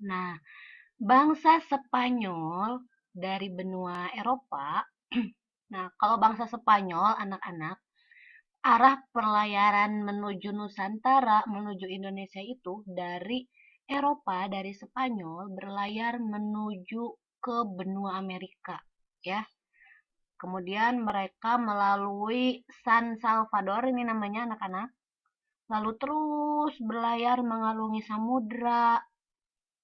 Nah, bangsa Spanyol dari benua Eropa. Nah, kalau bangsa Spanyol, anak-anak, arah pelayaran menuju Nusantara, menuju Indonesia itu dari Eropa, dari Spanyol berlayar menuju ke benua Amerika, ya. Kemudian mereka melalui San Salvador, ini namanya anak-anak, lalu terus berlayar mengarungi samudra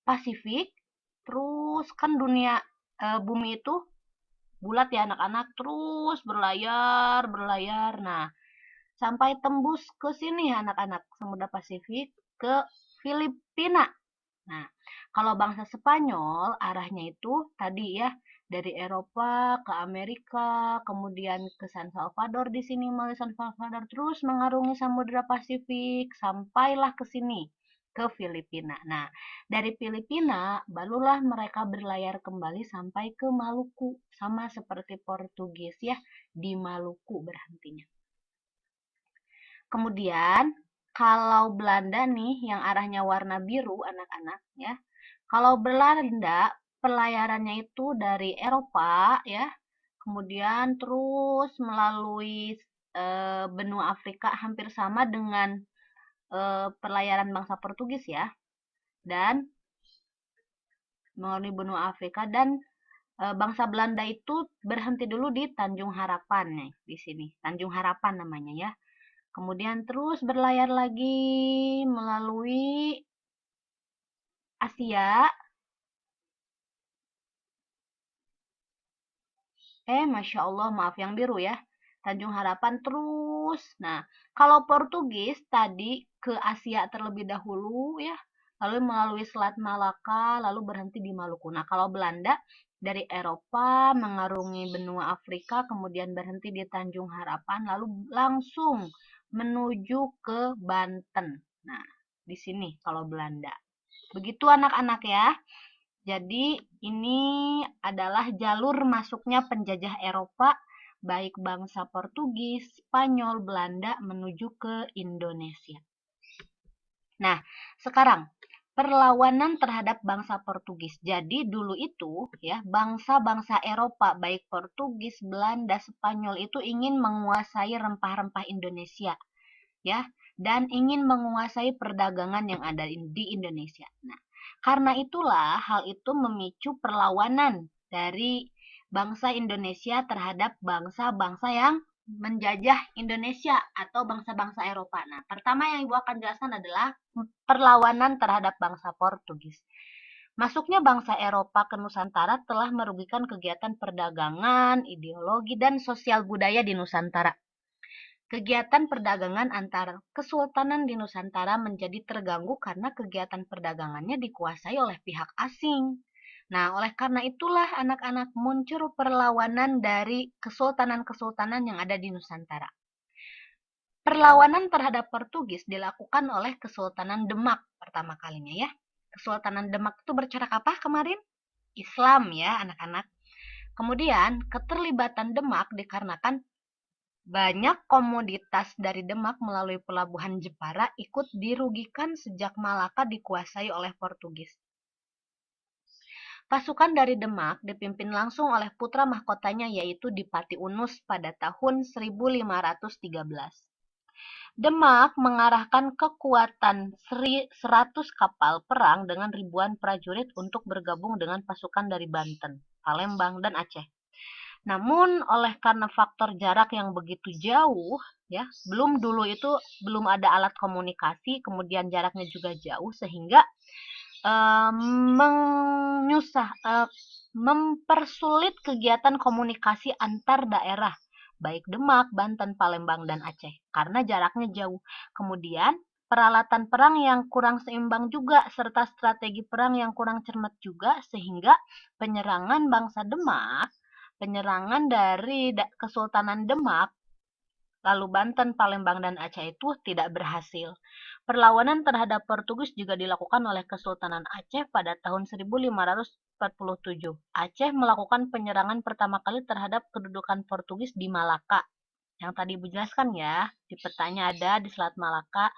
Pasifik, terus kan dunia bumi itu bulat ya anak-anak, terus berlayar, berlayar. Nah, sampai tembus ke sini ya anak-anak, Samudra Pasifik ke Filipina. Nah, kalau bangsa Spanyol arahnya itu tadi ya dari Eropa ke Amerika, kemudian ke San Salvador di sini melalui San Salvador terus mengarungi Samudra Pasifik sampailah ke sini ke Filipina. Nah, dari Filipina barulah mereka berlayar kembali sampai ke Maluku sama seperti Portugis ya, di Maluku berhentinya. Kemudian kalau Belanda nih yang arahnya warna biru anak-anak ya. Kalau Belanda pelayarannya itu dari Eropa ya, kemudian terus melalui benua Afrika hampir sama dengan pelayaran bangsa Portugis ya, dan melalui benua Afrika dan bangsa Belanda itu berhenti dulu di Tanjung Harapan nih di sini. Tanjung Harapan namanya ya. Kemudian terus berlayar lagi melalui Asia. Masya Allah, maaf yang biru ya. Tanjung Harapan terus. Nah, kalau Portugis tadi ke Asia terlebih dahulu ya, lalu melalui Selat Malaka, lalu berhenti di Maluku. Nah, kalau Belanda dari Eropa mengarungi benua Afrika, kemudian berhenti di Tanjung Harapan, lalu langsung menuju ke Banten. Nah, di sini kalau Belanda. Begitu anak-anak ya. Jadi ini adalah jalur masuknya penjajah Eropa baik bangsa Portugis, Spanyol, Belanda menuju ke Indonesia. Nah, sekarang perlawanan terhadap bangsa Portugis. Jadi dulu itu ya bangsa-bangsa Eropa baik Portugis, Belanda, Spanyol itu ingin menguasai rempah-rempah Indonesia ya dan ingin menguasai perdagangan yang ada di Indonesia. Nah, karena itulah hal itu memicu perlawanan dari bangsa Indonesia terhadap bangsa-bangsa yang menjajah Indonesia atau bangsa-bangsa Eropa. Nah, pertama yang Ibu akan jelaskan adalah perlawanan terhadap bangsa Portugis. Masuknya bangsa Eropa ke Nusantara telah merugikan kegiatan perdagangan, ideologi, dan sosial budaya di Nusantara. Kegiatan perdagangan antar kesultanan di Nusantara menjadi terganggu karena kegiatan perdagangannya dikuasai oleh pihak asing. Nah, oleh karena itulah anak-anak muncul perlawanan dari kesultanan-kesultanan yang ada di Nusantara. Perlawanan terhadap Portugis dilakukan oleh Kesultanan Demak pertama kalinya ya. Kesultanan Demak itu bercorak apa kemarin? Islam ya, anak-anak. Kemudian, keterlibatan Demak dikarenakan banyak komoditas dari Demak melalui pelabuhan Jepara ikut dirugikan sejak Malaka dikuasai oleh Portugis. Pasukan dari Demak dipimpin langsung oleh putra mahkotanya yaitu Dipati Unus pada tahun 1513. Demak mengarahkan kekuatan 100 kapal perang dengan ribuan prajurit untuk bergabung dengan pasukan dari Banten, Palembang, dan Aceh. Namun oleh karena faktor jarak yang begitu jauh, ya, dulu itu belum ada alat komunikasi, kemudian jaraknya juga jauh sehingga menyusah mempersulit kegiatan komunikasi antar daerah, baik Demak, Banten, Palembang, dan Aceh karena jaraknya jauh. Kemudian peralatan perang yang kurang seimbang juga serta strategi perang yang kurang cermat juga sehingga penyerangan bangsa Demak, penyerangan dari Kesultanan Demak, lalu Banten, Palembang, dan Aceh itu tidak berhasil. Perlawanan terhadap Portugis juga dilakukan oleh Kesultanan Aceh pada tahun 1547. Aceh melakukan penyerangan pertama kali terhadap kedudukan Portugis di Malaka. Yang tadi Ibu jelaskan ya, di petanya ada di Selat Malaka.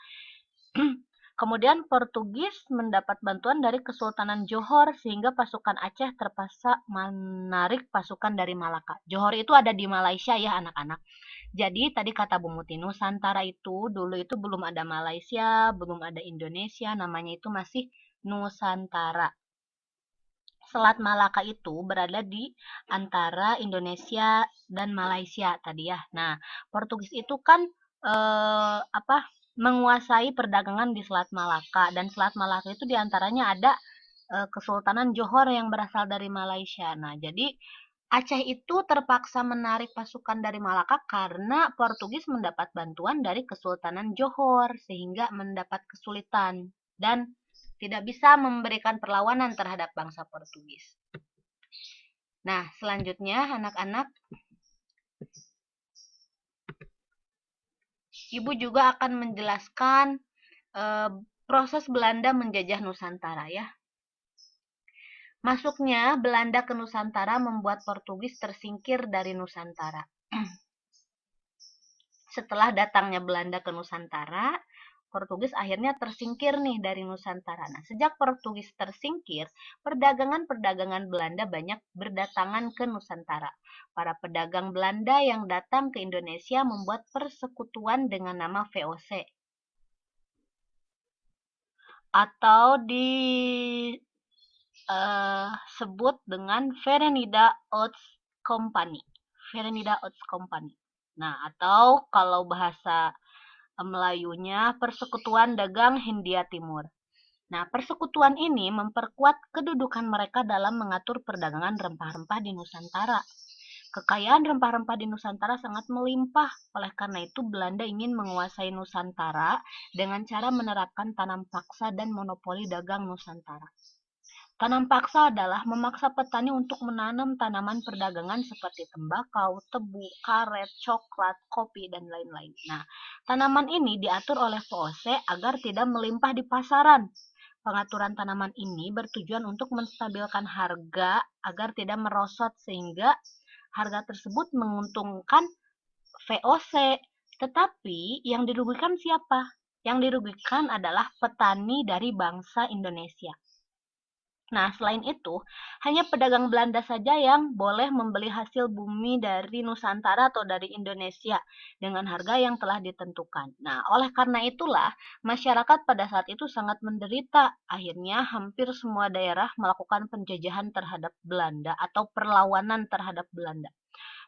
Kemudian Portugis mendapat bantuan dari Kesultanan Johor sehingga pasukan Aceh terpaksa menarik pasukan dari Malaka. Johor itu ada di Malaysia ya anak-anak. Jadi tadi kata Bu Muti, Nusantara itu dulu itu belum ada Malaysia, belum ada Indonesia, namanya itu masih Nusantara. Selat Malaka itu berada di antara Indonesia dan Malaysia tadi ya. Nah, Portugis itu kan menguasai perdagangan di Selat Malaka, dan Selat Malaka itu diantaranya ada Kesultanan Johor yang berasal dari Malaysia. Nah, jadi Aceh itu terpaksa menarik pasukan dari Malaka karena Portugis mendapat bantuan dari Kesultanan Johor sehingga mendapat kesulitan dan tidak bisa memberikan perlawanan terhadap bangsa Portugis. Nah, selanjutnya anak-anak, Ibu juga akan menjelaskan proses Belanda menjajah Nusantara ya. Masuknya Belanda ke Nusantara membuat Portugis tersingkir dari Nusantara. Setelah datangnya Belanda ke Nusantara, Portugis akhirnya tersingkir nih dari Nusantara. Nah, sejak Portugis tersingkir, perdagangan-perdagangan Belanda banyak berdatangan ke Nusantara. Para pedagang Belanda yang datang ke Indonesia membuat persekutuan dengan nama VOC. Atau disebut dengan Verenigde Oost Company. Verenigde Oost Company. Nah, atau kalau bahasa Melayunya Persekutuan Dagang Hindia Timur. Nah, persekutuan ini memperkuat kedudukan mereka dalam mengatur perdagangan rempah-rempah di Nusantara. Kekayaan rempah-rempah di Nusantara sangat melimpah. Oleh karena itu, Belanda ingin menguasai Nusantara dengan cara menerapkan tanam paksa dan monopoli dagang Nusantara. Tanam paksa adalah memaksa petani untuk menanam tanaman perdagangan seperti tembakau, tebu, karet, coklat, kopi, dan lain-lain. Nah, tanaman ini diatur oleh VOC agar tidak melimpah di pasaran. Pengaturan tanaman ini bertujuan untuk menstabilkan harga agar tidak merosot sehingga harga tersebut menguntungkan VOC. Tetapi yang dirugikan siapa? Yang dirugikan adalah petani dari bangsa Indonesia. Nah, selain itu, hanya pedagang Belanda saja yang boleh membeli hasil bumi dari Nusantara atau dari Indonesia dengan harga yang telah ditentukan. Nah, oleh karena itulah, masyarakat pada saat itu sangat menderita. Akhirnya, hampir semua daerah melakukan penjajahan terhadap Belanda atau perlawanan terhadap Belanda.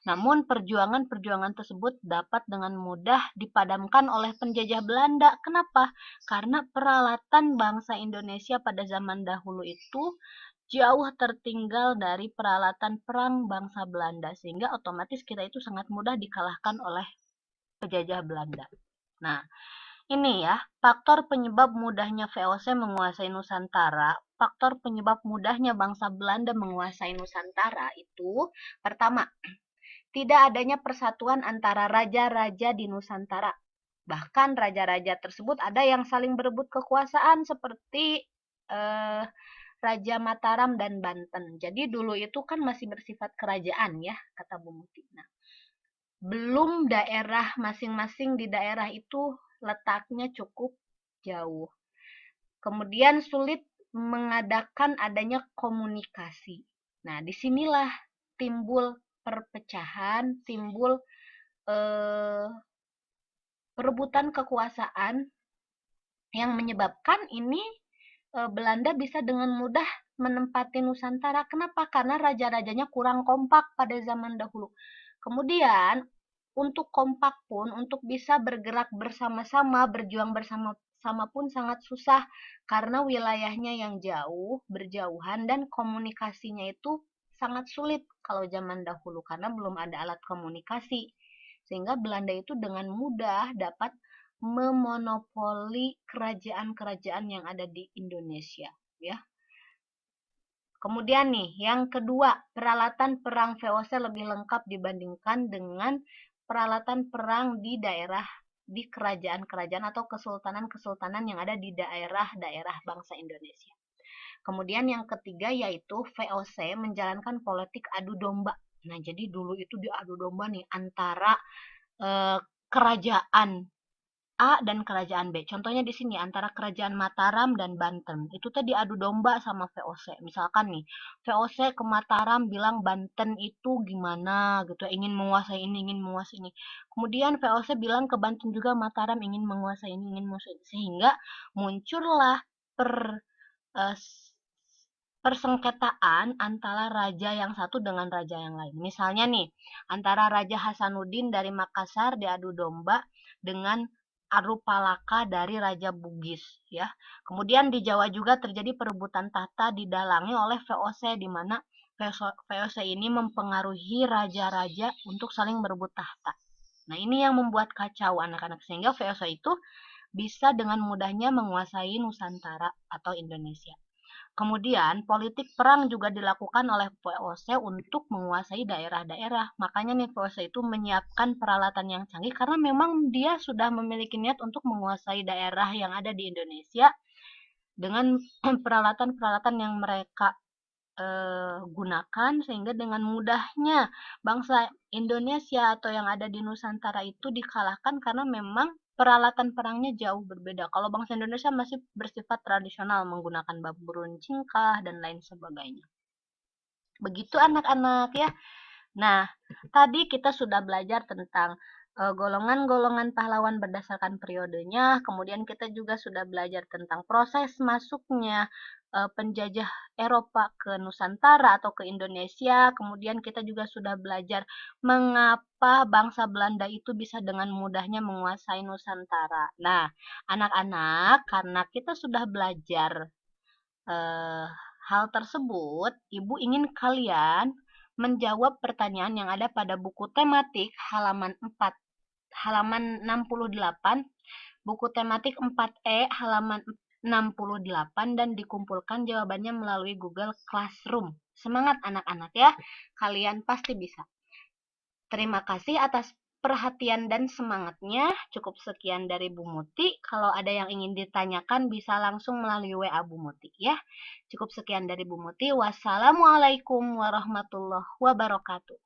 Namun perjuangan-perjuangan tersebut dapat dengan mudah dipadamkan oleh penjajah Belanda. Kenapa? Karena peralatan bangsa Indonesia pada zaman dahulu itu jauh tertinggal dari peralatan perang bangsa Belanda, sehingga otomatis kita itu sangat mudah dikalahkan oleh penjajah Belanda. Nah, ini ya, faktor penyebab mudahnya VOC menguasai Nusantara, faktor penyebab mudahnya bangsa Belanda menguasai Nusantara itu, pertama, tidak adanya persatuan antara raja-raja di Nusantara. Bahkan raja-raja tersebut ada yang saling berebut kekuasaan seperti Raja Mataram dan Banten. Jadi dulu itu kan masih bersifat kerajaan ya, kata Bu Muti. Nah, belum daerah masing-masing di daerah itu letaknya cukup jauh. Kemudian sulit mengadakan adanya komunikasi. Nah, disinilah timbul perpecahan, timbul perebutan kekuasaan yang menyebabkan ini Belanda bisa dengan mudah menempati Nusantara. Kenapa? Karena raja-rajanya kurang kompak pada zaman dahulu. Kemudian untuk kompak pun, untuk bisa bergerak bersama-sama, berjuang bersama-sama pun sangat susah karena wilayahnya yang jauh, berjauhan, dan komunikasinya itu sangat sulit kalau zaman dahulu karena belum ada alat komunikasi. Sehingga Belanda itu dengan mudah dapat memonopoli kerajaan-kerajaan yang ada di Indonesia, ya. Kemudian nih, yang kedua, peralatan perang VOC lebih lengkap dibandingkan dengan peralatan perang di daerah di kerajaan-kerajaan atau kesultanan-kesultanan yang ada di daerah-daerah bangsa Indonesia. Kemudian yang ketiga yaitu VOC menjalankan politik adu domba. Nah, jadi dulu itu diadu domba nih antara kerajaan A dan kerajaan B. Contohnya di sini antara kerajaan Mataram dan Banten. Itu tadi adu domba sama VOC. Misalkan nih, VOC ke Mataram bilang Banten itu gimana gitu, ingin menguasai ini, ingin menguasai ini. Kemudian VOC bilang ke Banten juga Mataram ingin menguasai ini, ingin menguasai ini. Sehingga muncullah eh, persengketaan antara raja yang satu dengan raja yang lain. Misalnya nih, antara Raja Hasanuddin dari Makassar diadu domba dengan Arupalaka dari Raja Bugis, ya. Kemudian di Jawa juga terjadi perebutan tahta didalangi oleh VOC, di mana VOC ini mempengaruhi raja-raja untuk saling berebut tahta. Nah, ini yang membuat kacau anak-anak, sehingga VOC itu bisa dengan mudahnya menguasai Nusantara atau Indonesia. Kemudian, politik perang juga dilakukan oleh VOC untuk menguasai daerah-daerah. Makanya nih VOC itu menyiapkan peralatan yang canggih karena memang dia sudah memiliki niat untuk menguasai daerah yang ada di Indonesia dengan peralatan-peralatan yang mereka gunakan, sehingga dengan mudahnya bangsa Indonesia atau yang ada di Nusantara itu dikalahkan karena memang peralatan perangnya jauh berbeda. Kalau bangsa Indonesia masih bersifat tradisional menggunakan bambu runcing dan lain sebagainya. Begitu anak-anak ya. Nah, tadi kita sudah belajar tentang golongan-golongan pahlawan berdasarkan periodenya, kemudian kita juga sudah belajar tentang proses masuknya penjajah Eropa ke Nusantara atau ke Indonesia, kemudian kita juga sudah belajar mengapa bangsa Belanda itu bisa dengan mudahnya menguasai Nusantara. Nah, anak-anak, karena kita sudah belajar eh, hal tersebut, Ibu ingin kalian menjawab pertanyaan yang ada pada buku tematik halaman 4, halaman 68, buku tematik 4E halaman 68, dan dikumpulkan jawabannya melalui Google Classroom. Semangat anak-anak ya, kalian pasti bisa. Terima kasih atas perhatian dan semangatnya. Cukup sekian dari Bu Muti. Kalau ada yang ingin ditanyakan bisa langsung melalui WA Bu Muti ya. Cukup sekian dari Bu Muti. Wassalamualaikum warahmatullahi wabarakatuh.